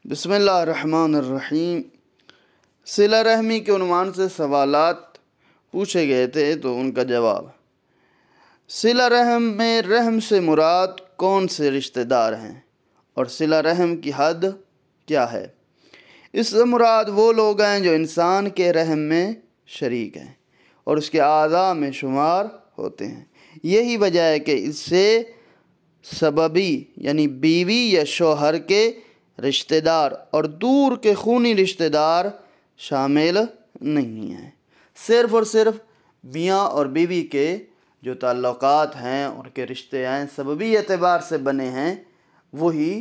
بسم اللہ الرحمن الرحیم۔ صلہ رحمی کے عنوان سے سوالات پوچھے گئے تھے تو ان کا جواب: صلہ رحم میں رحم سے مراد کون سے رشتہ دار ہیں اور صلہ رحم کی حد کیا ہے؟ اس سے مراد وہ لوگ ہیں جو انسان کے رحم میں شریک ہیں اور اس کے اعضاء میں شمار ہوتے ہیں۔ یہی وجہ ہے کہ اس سے سببی یعنی بیوی یا شوہر کے رشتہ دار اور دور کے خونی رشتہ دار شامل نہیں ہیں۔ صرف اور صرف میاں اور بیوی کے جو تعلقات ہیں، ان کے رشتے ہیں، سببی اعتبار سے بنے ہیں، وہی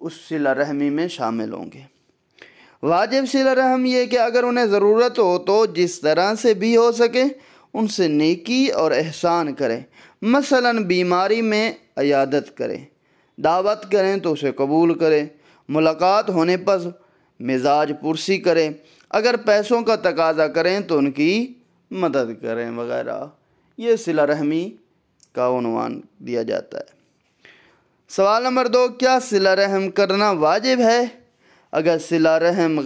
اس صلہ رحمی میں شامل ہوں گے۔ واجب صلہ رحم یہ کہ اگر انہیں ضرورت ہو تو جس طرح سے بھی ہو سکے ان سے نیکی اور احسان کریں۔ مثلا بیماری میں عیادت کریں، دعوت کریں تو اسے قبول کریں، ملاقات ہونے پر مزاج پرسی کریں، اگر پیسوں کا تقاضا کریں تو ان کی مدد کریں وغیرہ۔ یہ صلہ رحمی کا عنوان دیا جاتا ہے۔ سوال نمبر 2، کیا صلہ رحم کرنا واجب ہے؟ اگر صلہ رحم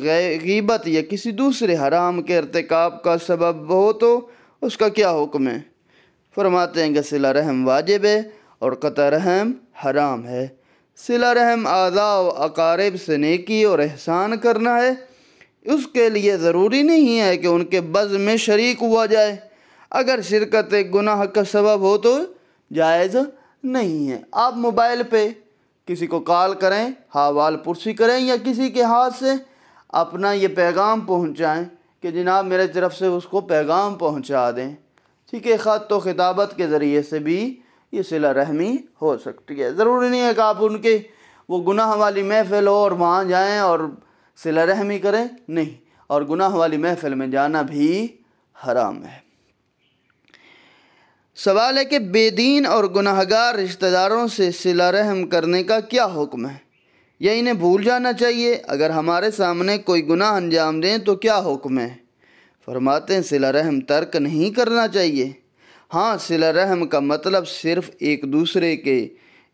غیبت یا کسی دوسرے حرام کے ارتکاب کا سبب ہو تو اس کا کیا حکم ہے؟ فرماتے ہیں کہ صلہ رحم واجب ہے اور قطع رحم حرام ہے۔ صلہ رحم اعضاء و اقارب سے نیکی اور احسان کرنا ہے۔ اس کے لیے ضروری نہیں ہے کہ ان کے بزم میں شریک ہوا جائے۔ اگر شرکت گناہ کا سبب ہو تو جائز نہیں ہے۔ آپ موبائل پہ کسی کو کال کریں، حوال پرسی کریں یا کسی کے ہاتھ سے اپنا یہ پیغام پہنچائیں کہ جناب میرے طرف سے اس کو پیغام پہنچا دیں، ٹھیک ہے۔ خط و خطابت کے ذریعے سے بھی یہ صلہ رحمی ہو سکتی ہے۔ ضروری نہیں ہے کہ آپ ان کے وہ گناہ والی محفل ہو اور وہاں جائیں اور صلہ رحمی کریں، نہیں، اور گناہ والی محفل میں جانا بھی حرام ہے۔ سوال ہے کہ بے دین اور گناہ گار رشتہ داروں سے صلہ رحم کرنے کا کیا حکم ہے؟ یا انہیں بھول جانا چاہیے؟ اگر ہمارے سامنے کوئی گناہ انجام دیں تو کیا حکم ہے؟ فرماتے ہیں صلہ رحم ترک نہیں کرنا چاہیے۔ ہاں، صلہ رحم کا مطلب صرف ایک دوسرے کے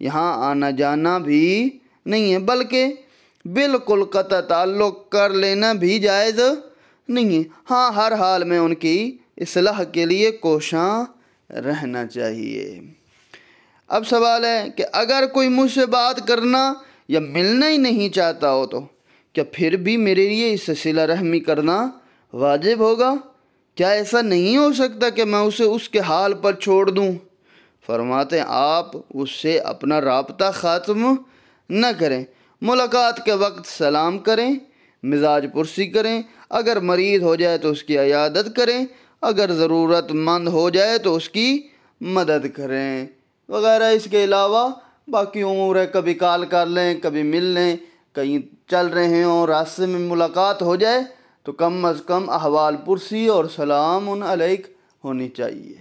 یہاں آنا جانا بھی نہیں ہے، بلکہ بالکل قطع تعلق کر لینا بھی جائز نہیں ہے۔ ہاں، ہر حال میں ان کی اصلاح کے لیے کوشاں رہنا چاہیے۔ اب سوال ہے کہ اگر کوئی مجھ سے بات کرنا یا ملنا ہی نہیں چاہتا ہو تو کیا پھر بھی میرے لیے اس سے صلہ رحمی کرنا واجب ہوگا؟ کیا ایسا نہیں ہو سکتا کہ میں اسے اس کے حال پر چھوڑ دوں؟ فرماتے ہیں آپ اس سے اپنا رابطہ ختم نہ کریں، ملاقات کے وقت سلام کریں، مزاج پرسی کریں، اگر مریض ہو جائے تو اس کی عیادت کریں، اگر ضرورت مند ہو جائے تو اس کی مدد کریں وغیرہ۔ اس کے علاوہ باقی امور ہے، کبھی کال کر لیں، کبھی مل لیں، کہیں چل رہے ہوں راستے میں ملاقات ہو جائے تو کم از کم احوال پرسی اور سلام علیک ہونی چاہیے۔